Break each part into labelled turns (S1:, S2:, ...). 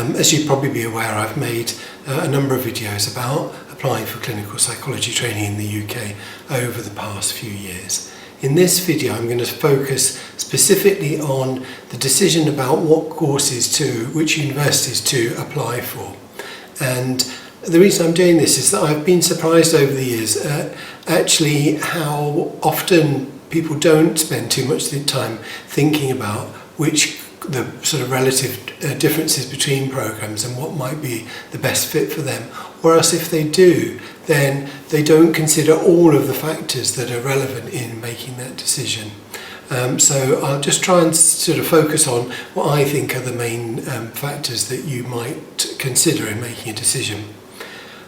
S1: As you'd probably be aware, I've made a number of videos about applying for clinical psychology training in the UK over the past few years. In this video, I'm going to focus specifically on the decision about what courses which universities to apply for. And the reason I'm doing this is that I've been surprised over the years at actually how often people don't spend too much time thinking about the sort of relative differences between programs and what might be the best fit for them. Or else if they do, then they don't consider all of the factors that are relevant in making that decision. So I'll just try and sort of focus on what I think are the main factors that you might consider in making a decision.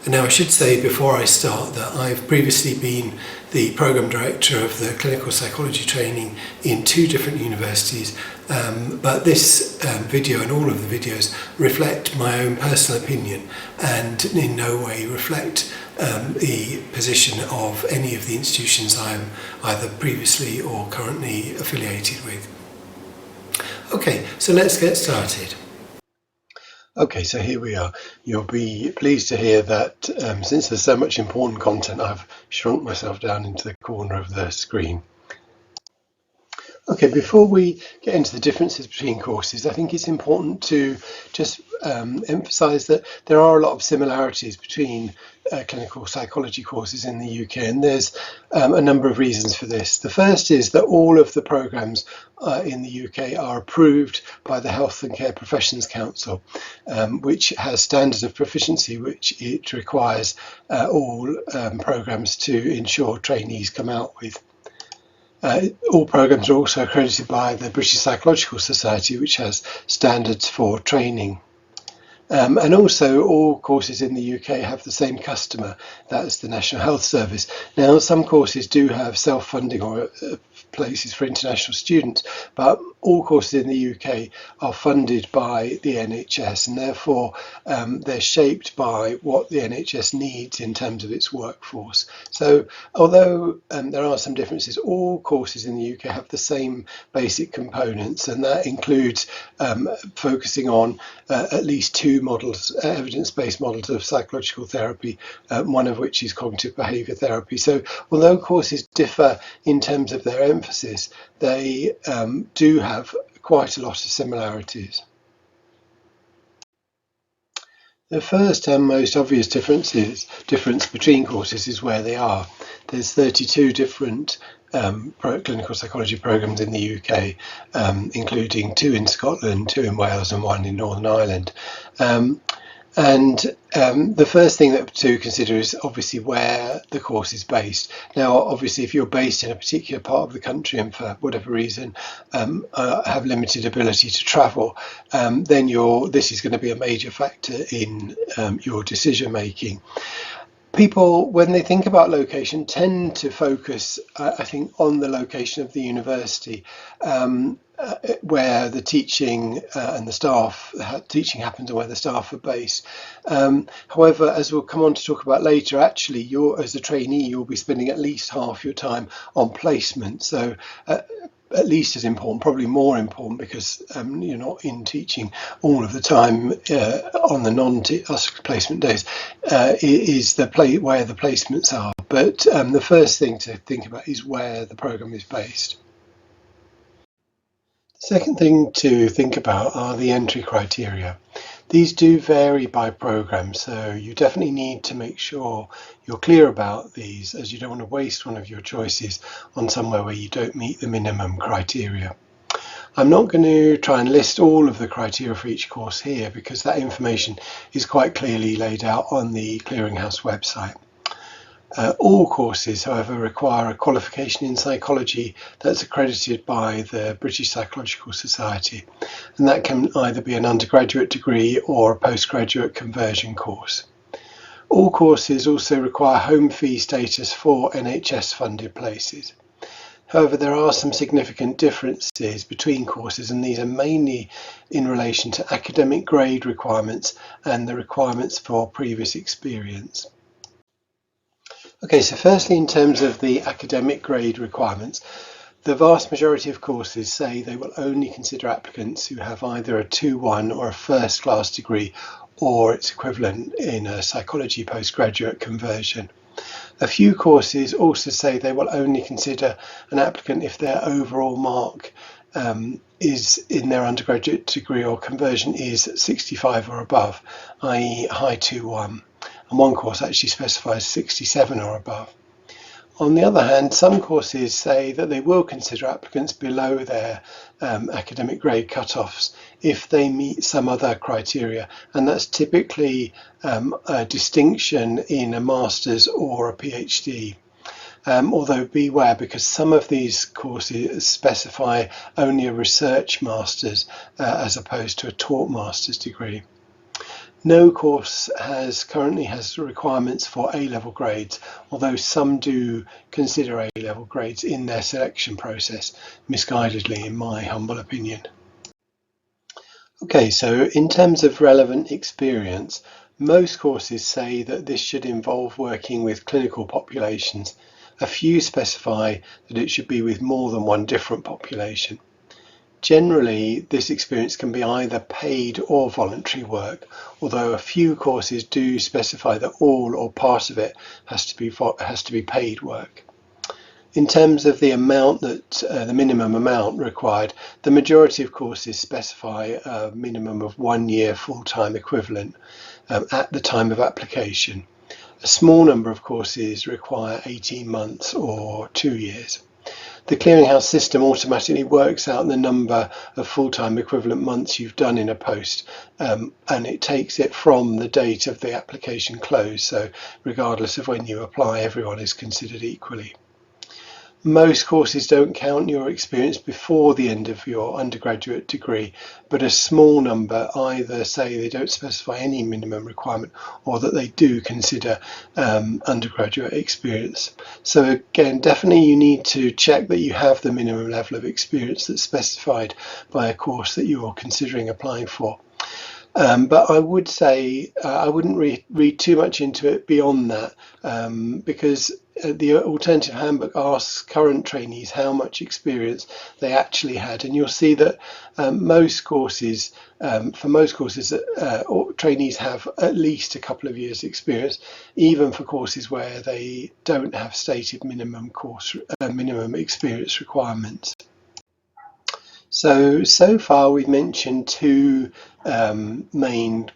S1: And now I should say before I start that I've previously been the Programme Director of the Clinical Psychology Training in 2 different universities, but this video and all of the videos reflect my own personal opinion and in no way reflect the position of any of the institutions I'm either previously or currently affiliated with. Okay, so let's get started. Okay, so here we are. You'll be pleased to hear that since there's so much important content, I've shrunk myself down into the corner of the screen. Okay, before we get into the differences between courses, I think it's important to just emphasise that there are a lot of similarities between clinical psychology courses in the UK, and there's a number of reasons for this. The first is that all of the programmes in the UK are approved by the Health and Care Professions Council, which has standards of proficiency which it requires all programmes to ensure trainees come out with. All programmes are also accredited by the British Psychological Society, which has standards for training. And also all courses in the UK have the same customer, that's the National Health Service. Now some courses do have self-funding or places for international students, but all courses in the UK are funded by the NHS, and therefore they're shaped by what the NHS needs in terms of its workforce. So although there are some differences, all courses in the UK have the same basic components, and that includes focusing on at least 2 models, evidence-based models of psychological therapy, one of which is cognitive behaviour therapy. So although courses differ in terms of their emphasis, they do have quite a lot of similarities. The first and most obvious difference between courses is where they are. There's 32 different clinical psychology programmes in the UK, including 2 in Scotland, 2 in Wales and 1 in Northern Ireland. The first thing to consider is obviously where the course is based. Now, obviously, if you're based in a particular part of the country and for whatever reason have limited ability to travel, then this is going to be a major factor in your decision making. People, when they think about location, tend to focus, I think, on the location of the university, where the teaching and the staff teaching happens, and where the staff are based. However, as we'll come on to talk about later, actually, as a trainee, you'll be spending at least half your time on placement. So at least as important, probably more important, because you're not in teaching all of the time on the non-placement days, is where the placements are. But the first thing to think about is where the programme is based. The second thing to think about are the entry criteria. These do vary by programme, so you definitely need to make sure you're clear about these, as you don't want to waste one of your choices on somewhere where you don't meet the minimum criteria. I'm not going to try and list all of the criteria for each course here, because that information is quite clearly laid out on the Clearinghouse website. All courses, however, require a qualification in psychology that's accredited by the British Psychological Society, and that can either be an undergraduate degree or a postgraduate conversion course. All courses also require home fee status for NHS funded places. However, there are some significant differences between courses, and these are mainly in relation to academic grade requirements and the requirements for previous experience. Okay, so firstly, in terms of the academic grade requirements, The vast majority of courses say they will only consider applicants who have either a 2:1 or a first-class degree or its equivalent in a psychology postgraduate conversion. A few courses also say they will only consider an applicant if their overall mark is in their undergraduate degree or conversion is 65 or above, i.e. high 2:1, and one course actually specifies 67 or above. On the other hand, some courses say that they will consider applicants below their academic grade cutoffs if they meet some other criteria, and that's typically a distinction in a master's or a PhD. Although beware, because some of these courses specify only a research master's as opposed to a taught master's degree. No course currently has requirements for A-level grades, although some do consider A-level grades in their selection process, misguidedly in my humble opinion. Okay, so in terms of relevant experience, most courses say that this should involve working with clinical populations. A few specify that it should be with more than one different population. Generally, this experience can be either paid or voluntary work, although a few courses do specify that all or part of it has to be paid work. In terms of the amount the minimum amount required, the majority of courses specify a minimum of 1 year full-time equivalent at the time of application. A small number of courses require 18 months or 2 years. The clearinghouse system automatically works out the number of full-time equivalent months you've done in a post, and it takes it from the date of the application close, so regardless of when you apply, everyone is considered equally. Most courses don't count your experience before the end of your undergraduate degree, but a small number either say they don't specify any minimum requirement or that they do consider undergraduate experience. So again, definitely you need to check that you have the minimum level of experience that's specified by a course that you're considering applying for. But I would say I wouldn't read too much into it beyond that, because the Alternative Handbook asks current trainees how much experience they actually had, and you'll see that for most courses, trainees have at least a couple of years experience, even for courses where they don't have stated minimum experience requirements. So far we've mentioned two main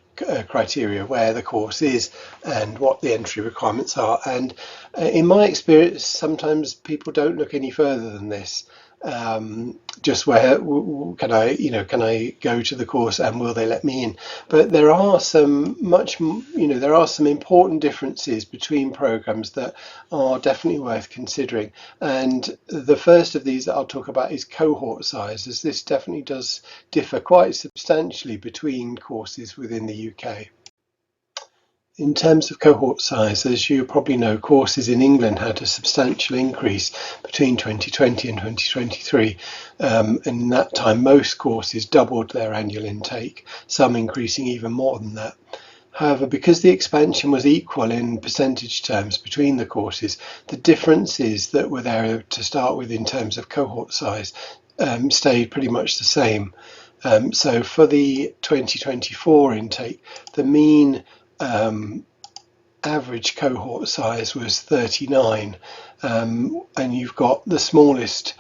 S1: criteria: where the course is and what the entry requirements are. And in my experience, sometimes people don't look any further than this. Just where can I go to the course and will they let me in? But there are some important differences between programs that are definitely worth considering. And the first of these that I'll talk about is cohort size, as this definitely does differ quite substantially between courses within the UK. In terms of cohort size, as you probably know, courses in England had a substantial increase between 2020 and 2023. In that time, most courses doubled their annual intake, some increasing even more than that. However, because the expansion was equal in percentage terms between the courses, the differences that were there to start with in terms of cohort size stayed pretty much the same. So for the 2024 intake, the mean average cohort size was 39, and you've got the smallest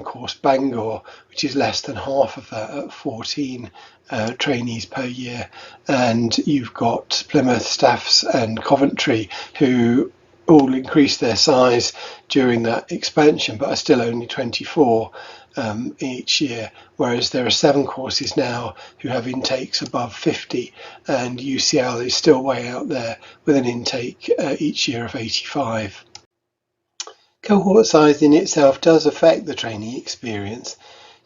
S1: course, Bangor, which is less than half of that at 14 trainees per year, and you've got Plymouth, Staffs and Coventry, who all increased their size during that expansion but are still only 24 each year, whereas there are 7 courses now who have intakes above 50, and UCL is still way out there with an intake each year of 85. Cohort size in itself does affect the trainee experience.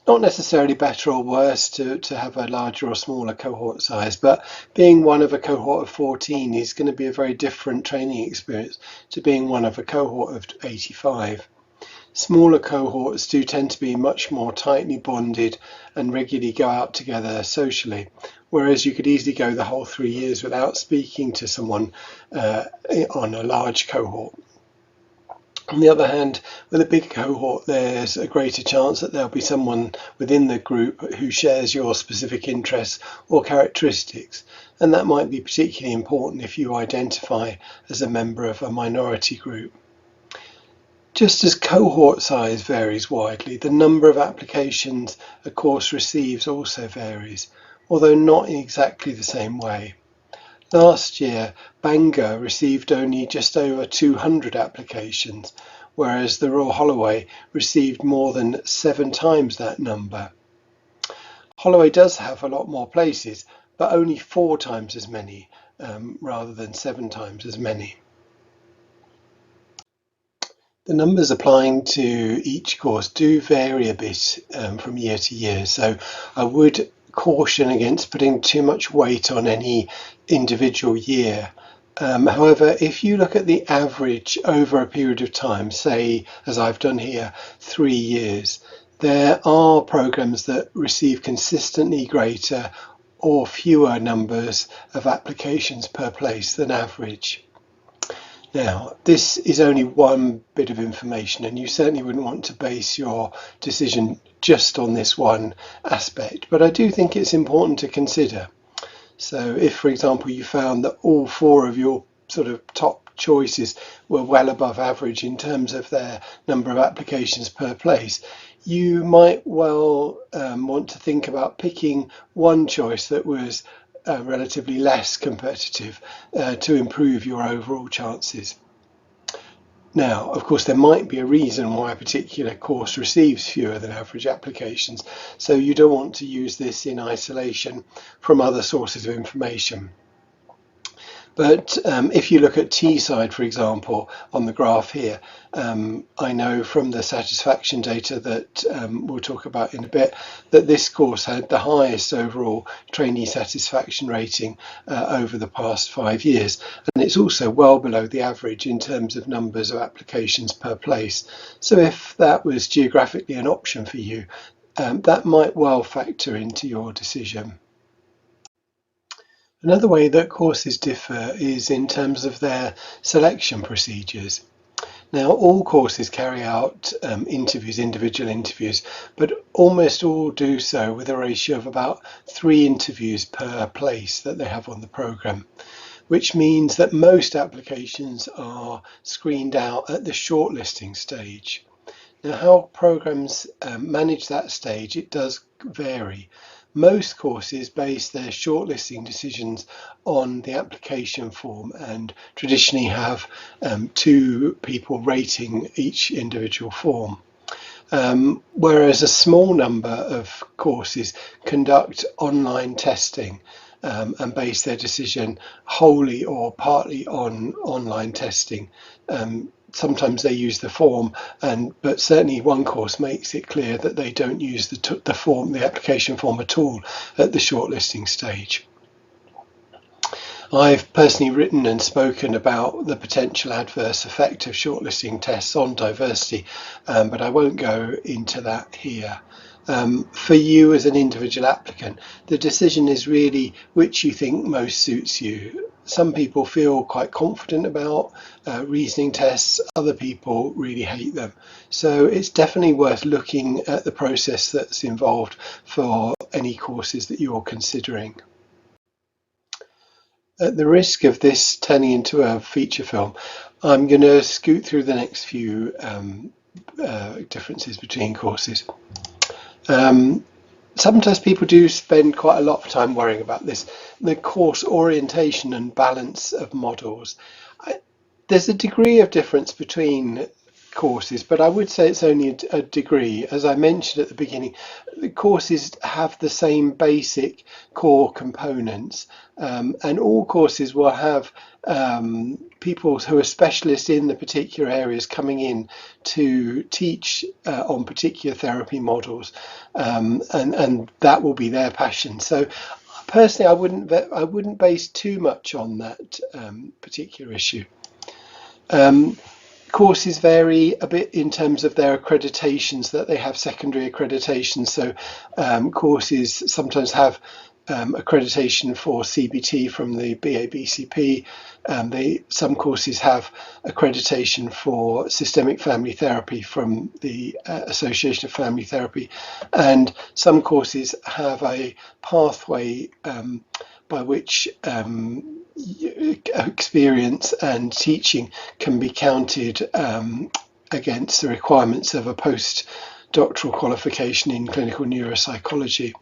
S1: Not necessarily better or worse to have a larger or smaller cohort size, but being one of a cohort of 14 is going to be a very different training experience to being one of a cohort of 85. Smaller cohorts do tend to be much more tightly bonded and regularly go out together socially, whereas you could easily go the whole 3 years without speaking to someone on a large cohort. On the other hand, With a big cohort, there's a greater chance that there'll be someone within the group who shares your specific interests or characteristics, and that might be particularly important if you identify as a member of a minority group. Just as cohort size varies widely, the number of applications a course receives also varies, although not in exactly the same way. Last year, Bangor received only just over 200 applications, whereas the Royal Holloway received more than 7 times that number. Holloway does have a lot more places, but only 4 times as many, rather than 7 times as many. The numbers applying to each course do vary a bit from year to year, so I would caution against putting too much weight on any individual year. However, if you look at the average over a period of time, say, as I've done here, 3 years, there are programs that receive consistently greater or fewer numbers of applications per place than average. Now, this is only one bit of information, and you certainly wouldn't want to base your decision just on this one aspect, but I do think it's important to consider. So if, for example, you found that all 4 of your sort of top choices were well above average in terms of their number of applications per place, you might well want to think about picking one choice that was relatively less competitive to improve your overall chances. Now, of course, there might be a reason why a particular course receives fewer than average applications, so you don't want to use this in isolation from other sources of information. But if you look at Teesside, for example, on the graph here, I know from the satisfaction data that we'll talk about in a bit, that this course had the highest overall trainee satisfaction rating over the past 5 years. And it's also well below the average in terms of numbers of applications per place. So if that was geographically an option for you, that might well factor into your decision. Another way that courses differ is in terms of their selection procedures. Now, all courses carry out individual interviews, but almost all do so with a ratio of about 3 interviews per place that they have on the programme, which means that most applications are screened out at the shortlisting stage. Now, how programmes manage that stage, it does vary. Most courses base their shortlisting decisions on the application form and traditionally have 2 people rating each individual form. Whereas a small number of courses conduct online testing and base their decision wholly or partly on online testing. Sometimes they use the form, but certainly one course makes it clear that they don't use the application form at all at the shortlisting stage. I've personally written and spoken about the potential adverse effect of shortlisting tests on diversity, but I won't go into that here. For you as an individual applicant, the decision is really which you think most suits you. Some people feel quite confident about reasoning tests, other people really hate them. So it's definitely worth looking at the process that's involved for any courses that you're considering. At the risk of this turning into a feature film, I'm going to scoot through the next few differences between courses. Sometimes people do spend quite a lot of time worrying about this, the course orientation and balance of models. There's a degree of difference between courses, but I would say it's only a degree. As I mentioned at the beginning, the courses have the same basic core components, and all courses will have people who are specialists in the particular areas coming in to teach on particular therapy models, and that will be their passion. So personally, I wouldn't base too much on that particular issue. Courses vary a bit in terms of their accreditations, that they have secondary accreditations. So courses sometimes have accreditation for CBT from the BABCP. Some courses have accreditation for systemic family therapy from the Association of Family Therapy, and some courses have a pathway by which experience and teaching can be counted against the requirements of a postdoctoral qualification in clinical neuropsychology.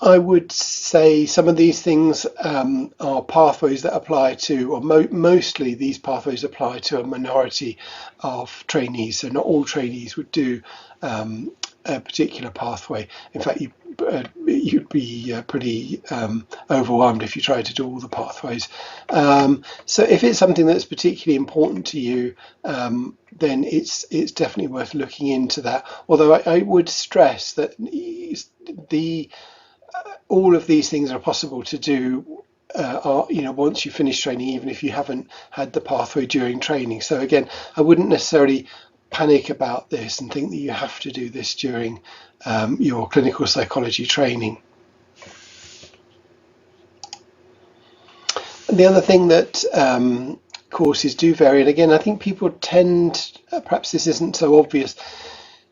S1: I would say some of these things are pathways that apply to, or mostly these pathways apply to a minority of trainees. So not all trainees would do a particular pathway. In fact, you'd be pretty overwhelmed if you tried to do all the pathways. So if it's something that's particularly important to you, then it's definitely worth looking into that. Although I would stress that all of these things are possible to do once you finish training, even if you haven't had the pathway during training. So again, I wouldn't necessarily panic about this and think that you have to do this during your clinical psychology training. And the other thing that courses do vary, and again, I think people tend, perhaps this isn't so obvious,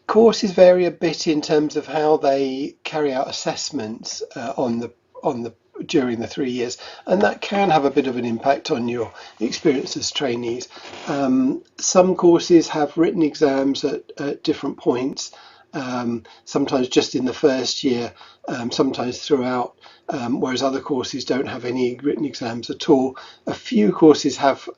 S1: courses vary a bit in terms of how they carry out assessments during the 3 years, and that can have a bit of an impact on your experience as trainees. Some courses have written exams at different points, sometimes just in the first year, sometimes throughout, whereas other courses don't have any written exams at all. A few courses have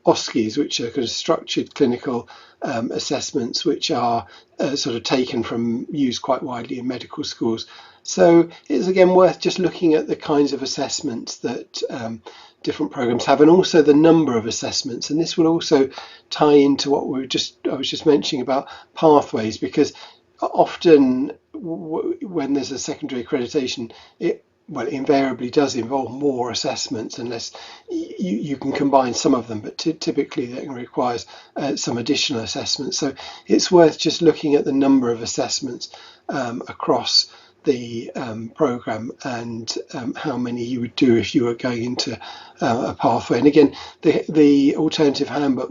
S1: OSCEs, which are kind of structured clinical assessments, which are sort of used quite widely in medical schools. So it's again worth just looking at the kinds of assessments that different programs have, and also the number of assessments. And this will also tie into what I was just mentioning about pathways, because often when there's a secondary accreditation, it invariably does involve more assessments, unless you can combine some of them, but typically that requires some additional assessments. So it's worth just looking at the number of assessments across the program, and how many you would do if you were going into a pathway. And again, the alternative handbook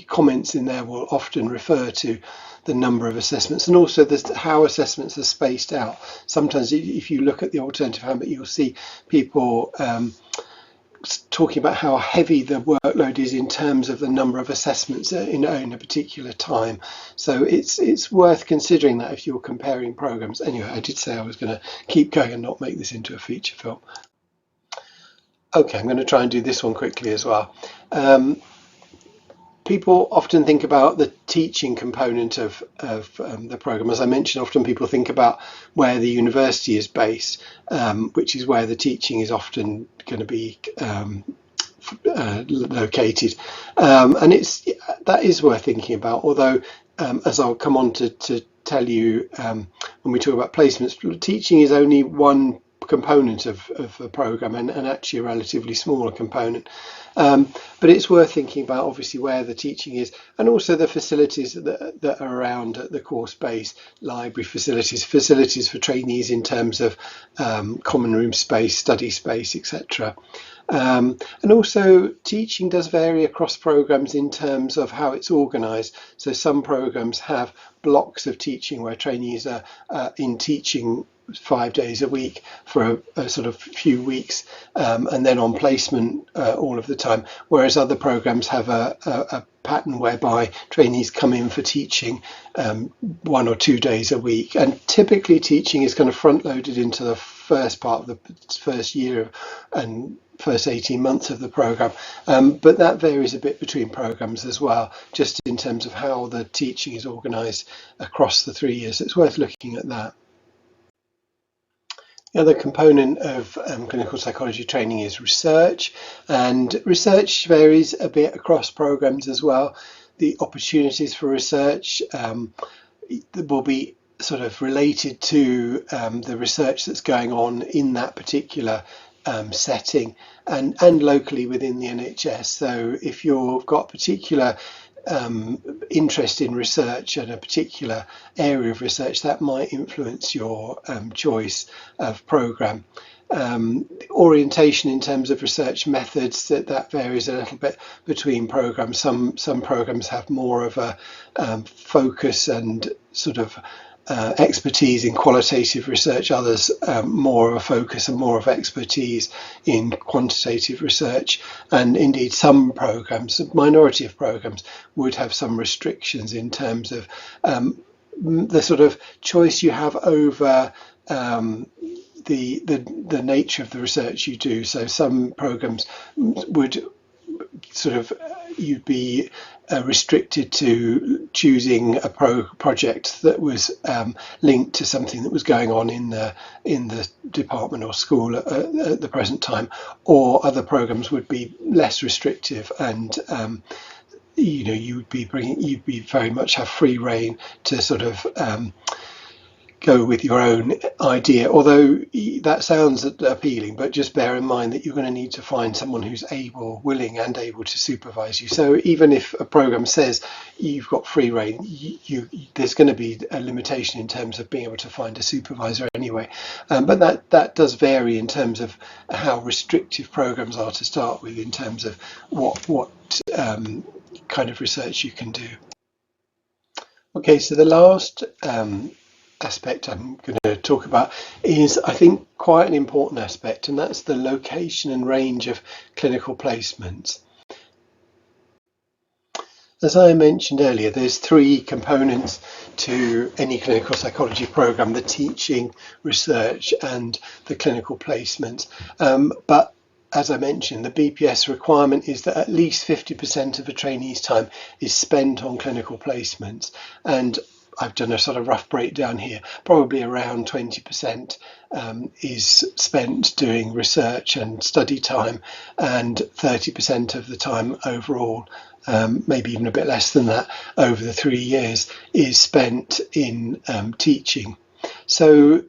S1: comments in there will often refer to the number of assessments, and also how assessments are spaced out. Sometimes if you look at the alternative handbook, you'll see people talking about how heavy the workload is in terms of the number of assessments in a particular time. So it's worth considering that if you're comparing programs. Anyway, I did say I was going to keep going and not make this into a feature film. Okay, I'm going to try and do this one quickly as well. People often think about the teaching component of the program. As I mentioned, often people think about where the university is based, which is where the teaching is often going to be located, and that is worth thinking about. Although, as I'll come on to tell you when we talk about placements, teaching is only one component of a program, and actually a relatively smaller component. But it's worth thinking about obviously where the teaching is, and also the facilities that are around the course base: library facilities for trainees in terms of common room space, study space, etc. And also teaching does vary across programs in terms of how it's organised. So some programs have blocks of teaching where trainees are in teaching 5 days a week for a sort of few weeks, and then on placement all of the time, whereas other programs have a pattern whereby trainees come in for teaching 1 or 2 days a week, and typically teaching is kind of front loaded into the first part of the first year and first 18 months of the program, but that varies a bit between programs as well, just in terms of how the teaching is organised across the 3 years. So it's worth looking at that. The other component of clinical psychology training is research, and research varies a bit across programs as well. The opportunities for research will be sort of related to the research that's going on in that particular setting, and locally within the NHS. So if you've got particular interest in research and a particular area of research, that might influence your choice of programme. Orientation in terms of research methods, that varies a little bit between programs. Some programs have more of a focus and sort of expertise in qualitative research, others more of a focus and more of expertise in quantitative research, and indeed some programs, a minority of programs, would have some restrictions in terms of the sort of choice you have over the nature of the research you do. So some programs would sort of, you'd be restricted to choosing a project that was linked to something that was going on in the department or school at the present time, or other programs would be less restrictive, and you'd be very much have free rein to sort of go with your own idea, although that sounds appealing, but just bear in mind that you're going to need to find someone who's willing and able to supervise you. So even if a program says you've got free rein, there's going to be a limitation in terms of being able to find a supervisor anyway. But that does vary in terms of how restrictive programs are to start with, in terms of what kind of research you can do. Okay, so the last aspect I'm going to talk about is, I think, quite an important aspect, and that's the location and range of clinical placements. As I mentioned earlier, there's three components to any clinical psychology program: the teaching, research, and the clinical placements. But as I mentioned, the BPS requirement is that at least 50% of a trainee's time is spent on clinical placements, and I've done a sort of rough breakdown here. Probably around 20% is spent doing research and study time, and 30% of the time overall, maybe even a bit less than that, over the 3 years, is spent in teaching. So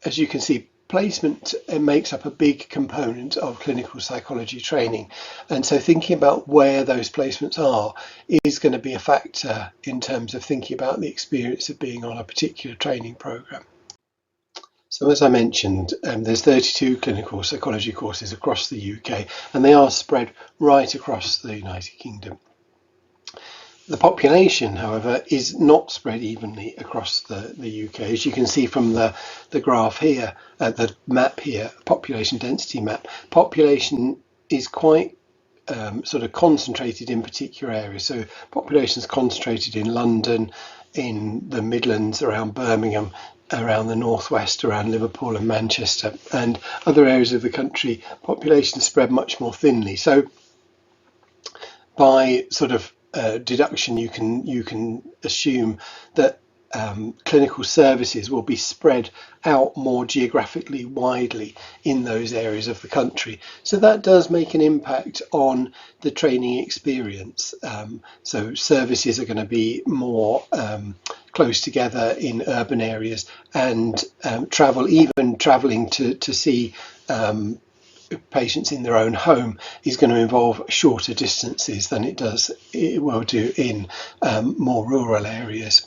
S1: as you can see, placement makes up a big component of clinical psychology training, and so thinking about where those placements are is going to be a factor in terms of thinking about the experience of being on a particular training program. So as I mentioned, there's 32 clinical psychology courses across the UK, and they are spread right across the United Kingdom. The population, however, is not spread evenly across the UK. As you can see from the graph here, the map here, population density map, population is quite sort of concentrated in particular areas. So population is concentrated in London, in the Midlands, around Birmingham, around the northwest, around Liverpool and Manchester, and other areas of the country, population is spread much more thinly. So by sort of deduction, you can assume that clinical services will be spread out more geographically widely in those areas of the country. So that does make an impact on the training experience. So services are going to be more close together in urban areas, and travelling to see patients in their own home is going to involve shorter distances than it will do in more rural areas.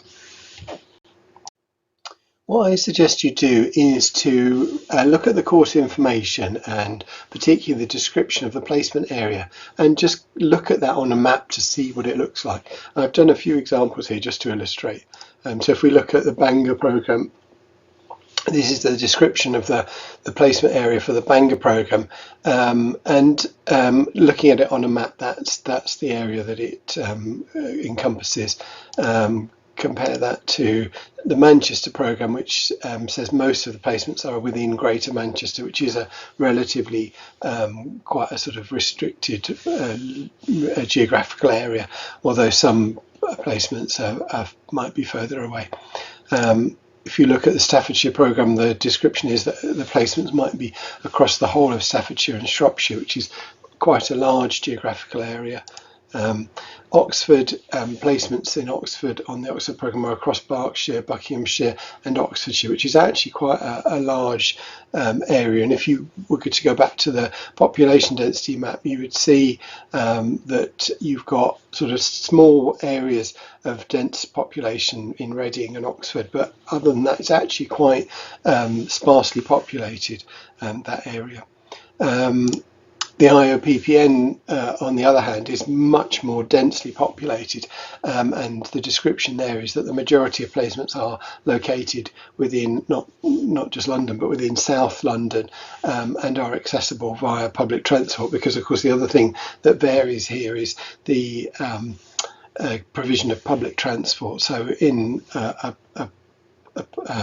S1: What I suggest you do is to look at the course information, and particularly the description of the placement area, and just look at that on a map to see what it looks like. I've done a few examples here just to illustrate. So if we look at the Bangor programme, this is the description of the placement area for the Bangor programme, and looking at it on a map, that's the area that it encompasses. Compare that to the Manchester programme, which says most of the placements are within Greater Manchester, which is a relatively quite a sort of restricted geographical area, although some placements might be further away. If you look at the Staffordshire programme, the description is that the placements might be across the whole of Staffordshire and Shropshire, which is quite a large geographical area. Oxford placements in Oxford on the Oxford programme are across Berkshire, Buckinghamshire and Oxfordshire, which is actually quite a large area. And if you were to go back to the population density map, you would see that you've got sort of small areas of dense population in Reading and Oxford, but other than that, it's actually quite sparsely populated, that area. The IOPPN, on the other hand, is much more densely populated, and the description there is that the majority of placements are located within not just London, but within South London, and are accessible via public transport, because, of course, the other thing that varies here is the provision of public transport. So in a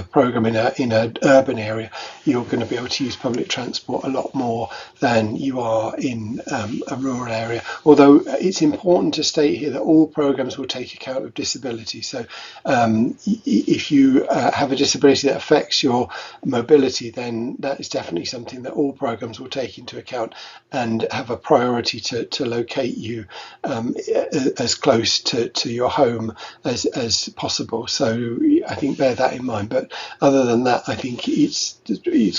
S1: program in an urban area, you're going to be able to use public transport a lot more than you are in a rural area. Although it's important to state here that all programs will take account of disability. So if you have a disability that affects your mobility, then that is definitely something that all programs will take into account and have a priority to locate you as close to your home as possible. So I think bear that in mind. But other than that, I think it's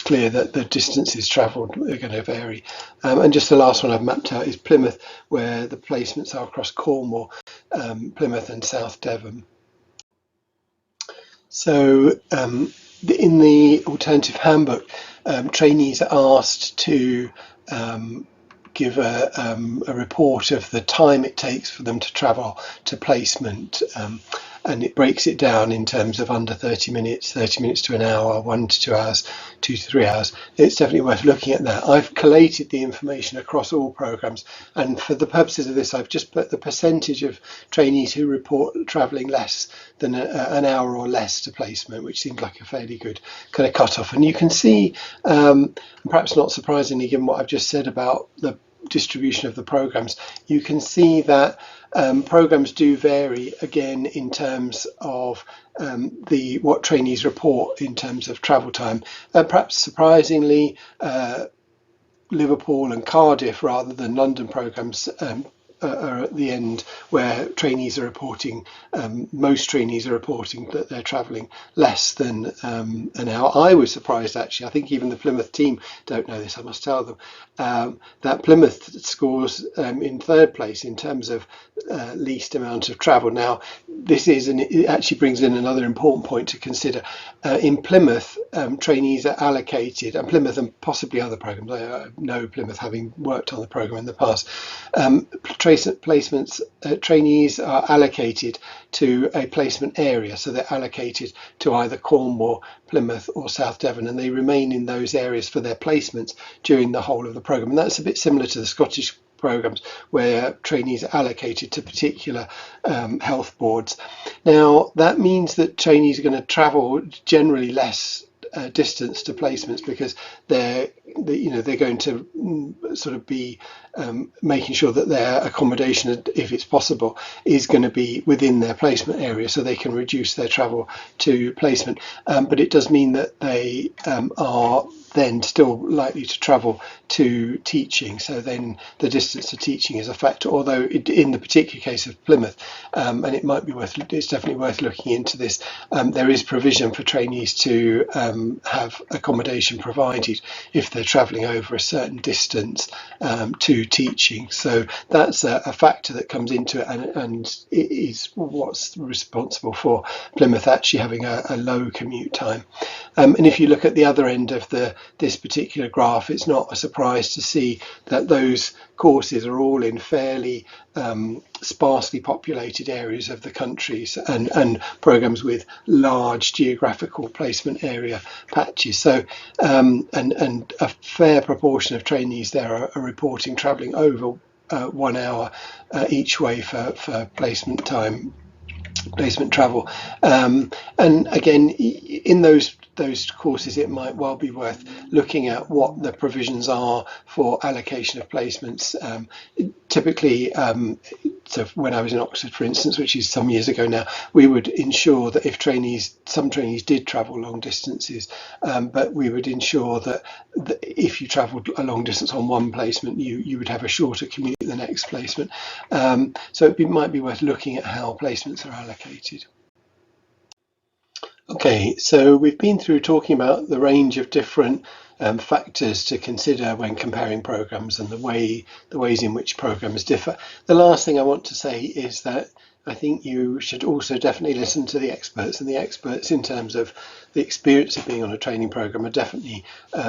S1: clear that the distances travelled are going to vary. And just the last one I've mapped out is Plymouth, where the placements are across Cornwall, Plymouth and South Devon. So in the alternative handbook, trainees are asked to give a report of the time it takes for them to travel to placement, and it breaks it down in terms of under 30 minutes, 30 minutes to an hour, 1 to 2 hours, 2 to 3 hours. It's definitely worth looking at that. I've collated the information across all programs, and for the purposes of this, I've just put the percentage of trainees who report travelling less than an hour or less to placement, which seems like a fairly good kind of cut-off. And you can see, perhaps not surprisingly, given what I've just said about the distribution of the programs, you can see that programs do vary again in terms of what trainees report in terms of travel time. Perhaps surprisingly, Liverpool and Cardiff rather than London programs are at the end, where trainees are reporting, most trainees are reporting that they're travelling less than an hour. I was surprised, actually. I think even the Plymouth team don't know this, I must tell them, that Plymouth scores in third place in terms of least amount of travel. Now, it actually brings in another important point to consider. In Plymouth, trainees are allocated, and Plymouth and possibly other programs, I know Plymouth having worked on the program in the past, placements, trainees are allocated to a placement area, so they're allocated to either Cornwall, Plymouth or South Devon, and they remain in those areas for their placements during the whole of the programme. And that's a bit similar to the Scottish programmes, where trainees are allocated to particular health boards. Now, that means that trainees are going to travel generally less distance to placements, because they're going to sort of be making sure that their accommodation, if it's possible, is going to be within their placement area, so they can reduce their travel to placement. But it does mean that they are then still likely to travel to teaching, so then the distance to teaching is a factor, although in the particular case of Plymouth, and it's definitely worth looking into this, there is provision for trainees to have accommodation provided if they're travelling over a certain distance to teaching. So that's a factor that comes into it, and it is what's responsible for Plymouth actually having a low commute time. And if you look at the other end of this particular graph, it's not a surprise to see that those courses are all in fairly sparsely populated areas of the countries, and programs with large geographical placement area patches. So and a fair proportion of trainees there are reporting travelling over 1 hour each way for placement time, placement travel. And again, in those courses, it might well be worth looking at what the provisions are for allocation of placements. typically, so when I was in Oxford, for instance, which is some years ago now, we would ensure that if some trainees did travel long distances, but we would ensure that if you travelled a long distance on one placement, you would have a shorter commute the next placement. So it might be worth looking at how placements are allocated. Okay, so we've been through talking about the range of different factors to consider when comparing programs and the ways in which programs differ. The last thing I want to say is that I think you should also definitely listen to the experts, and the experts in terms of the experience of being on a training program are definitely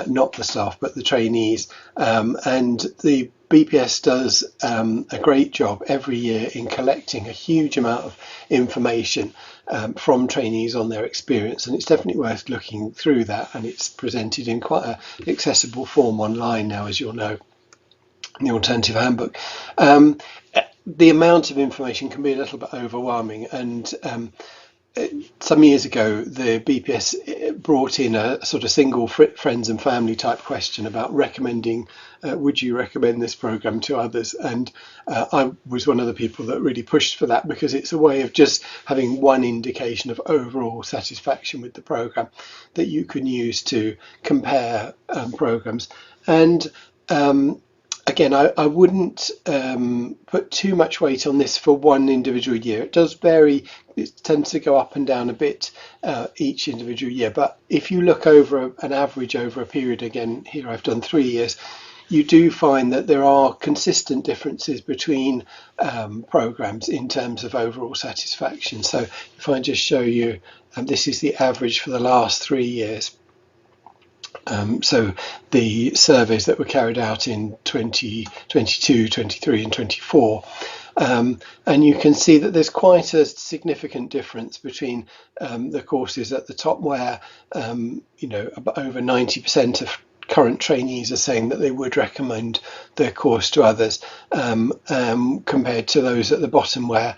S1: not the staff but the trainees, and the BPS does a great job every year in collecting a huge amount of information from trainees on their experience, and it's definitely worth looking through that, and it's presented in quite an accessible form online now, as you'll know, in the Alternative Handbook. The amount of information can be a little bit overwhelming, and some years ago the BPS brought in a sort of single friends and family type question about recommending, would you recommend this program to others? And I was one of the people that really pushed for that, because it's a way of just having one indication of overall satisfaction with the program that you can use to compare programs. And again, I wouldn't put too much weight on this for one individual year. It does vary. It tends to go up and down a bit each individual year. But if you look over an average over a period, again, here I've done 3 years, you do find that there are consistent differences between programs in terms of overall satisfaction. So if I just show you, this is the average for the last 3 years. So the surveys that were carried out in 2022, 23 and 24, and you can see that there's quite a significant difference between the courses at the top, where over 90% of current trainees are saying that they would recommend their course to others, compared to those at the bottom, where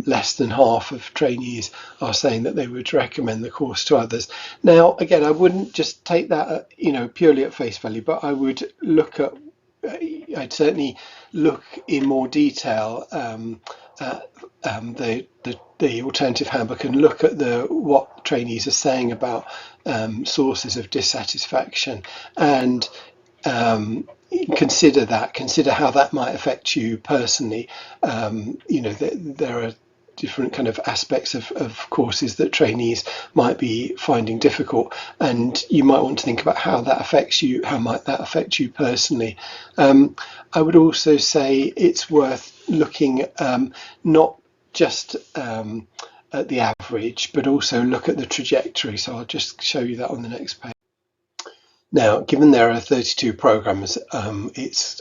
S1: less than half of trainees are saying that they would recommend the course to others. Now, again, I wouldn't just take that purely at face value, but I would look at, I'd certainly look in more detail at the Alternative Handbook and look at what trainees are saying about sources of dissatisfaction, and consider how that might affect you personally. There are different kind of aspects of courses that trainees might be finding difficult, and you might want to think about how that affects you, how might that affect you personally. I would also say it's worth looking not just at the average, but also look at the trajectory. So I'll just show you that on the next page. Now, given there are 32 programs, it's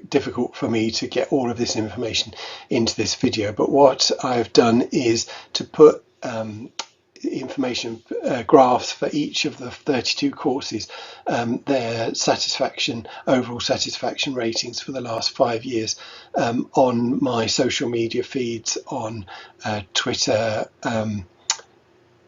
S1: difficult for me to get all of this information into this video, but what I've done is to put information graphs for each of the 32 courses, their overall satisfaction ratings for the last 5 years, on my social media feeds on Twitter,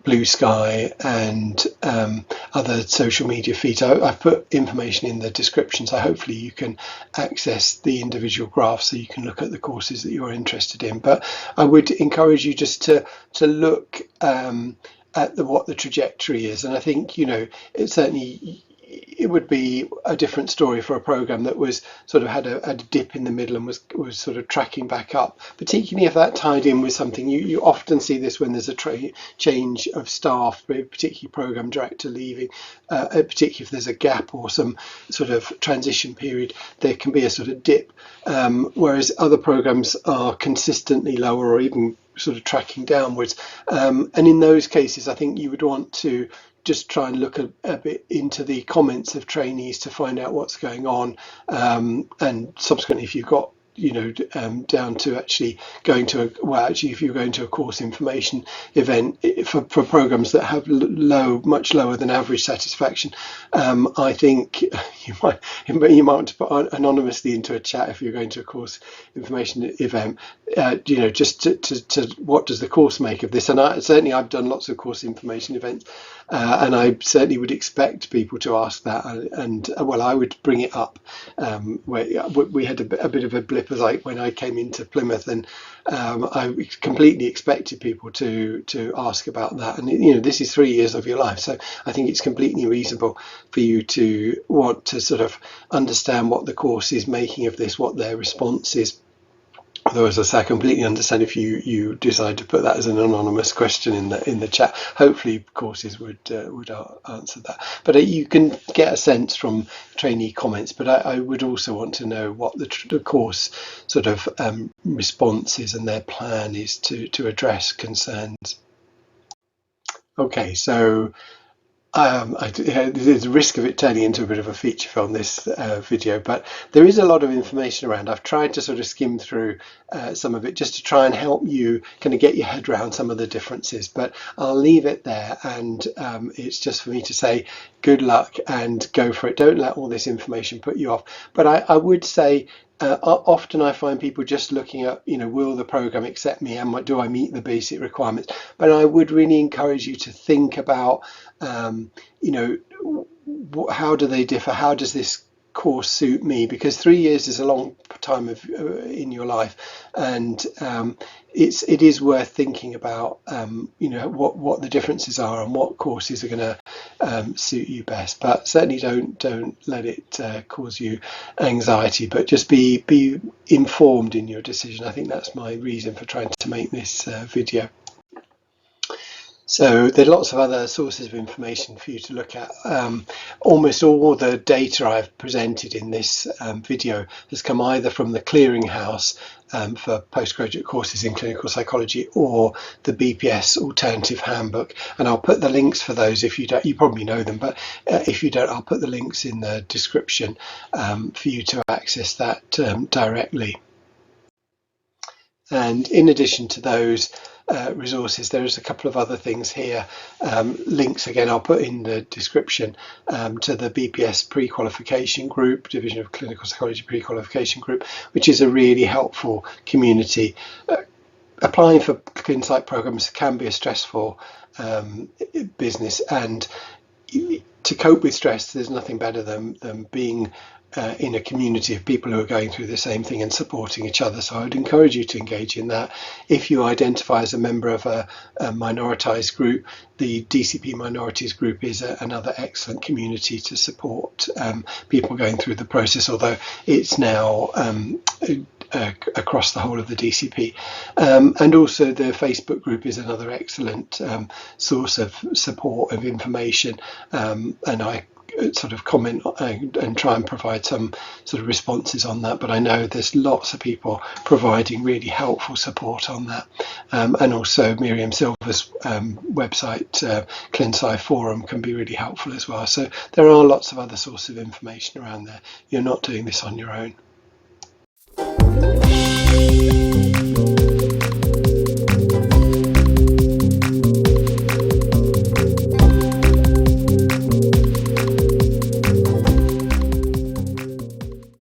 S1: Blue Sky, and other social media feeds. I've put information in the description, so hopefully you can access the individual graphs so you can look at the courses that you're interested in. But I would encourage you just to look at what the trajectory is, and I think it certainly it would be a different story for a program that was sort of had a dip in the middle and was sort of tracking back up, particularly if that tied in with something. You often see this when there's a change of staff, particularly program director leaving, particularly if there's a gap or some sort of transition period, there can be a sort of dip, whereas other programs are consistently lower or even sort of tracking downwards, and in those cases I think you would want to just try and look a bit into the comments of trainees to find out what's going on, and subsequently, if you've got down to actually going to if you're going to a course information event for programs that have much lower than average satisfaction, I think you might want to put anonymously into a chat if you're going to a course information event, just to what does the course make of this? And I've done lots of course information events, and I certainly would expect people to ask that, and I would bring it up. Where we had a bit of a blip leadership as when I came into Plymouth, and I completely expected people to ask about that. And this is 3 years of your life, so I think it's completely reasonable for you to want to sort of understand what the course is making of this, what their response is. Although, as I say, I completely understand if you decide to put that as an anonymous question in the chat. Hopefully, courses would answer that. But you can get a sense from trainee comments. But I would also want to know what the course sort of response is and their plan is to address concerns. Okay, so. There's a risk of it turning into a bit of a feature film, this video, but there is a lot of information around. I've tried to sort of skim through some of it just to try and help you kind of get your head around some of the differences, but I'll leave it there, and it's just for me to say good luck and go for it. Don't let all this information put you off. But I would say often I find people just looking at, will the program accept me, and do I meet the basic requirements? But I would really encourage you to think about, how do they differ? How does this course suit me? Because 3 years is a long time in your life, and it is worth thinking about, what the differences are and what courses are going to suit you best. But certainly don't let it cause you anxiety, but just be informed in your decision. I think that's my reason for trying to make this video. So there are lots of other sources of information for you to look at. Almost all the data I've presented in this video has come either from the Clearinghouse for postgraduate courses in clinical psychology, or the BPS Alternative Handbook. And I'll put the links for those if you don't. You probably know them, but if you don't, I'll put the links in the description for you to access that directly. And in addition to those resources, there's a couple of other things here. Links again I'll put in the description to the BPS pre-qualification group, Division of Clinical Psychology pre-qualification group, which is a really helpful community. Applying for ClinPsych programs can be a stressful business, and to cope with stress, there's nothing better than being in a community of people who are going through the same thing and supporting each other. So I would encourage you to engage in that. If you identify as a member of a minoritized group, the DCP Minorities Group is another excellent community to support people going through the process, although it's now across the whole of the DCP. And also the Facebook group is another excellent source of support, of information, and I sort of comment and try and provide some sort of responses on that, but I know there's lots of people providing really helpful support on that. And also Miriam Silver's website, ClinPsych Forum, can be really helpful as well. So there are lots of other sources of information around there. You're not doing this on your own.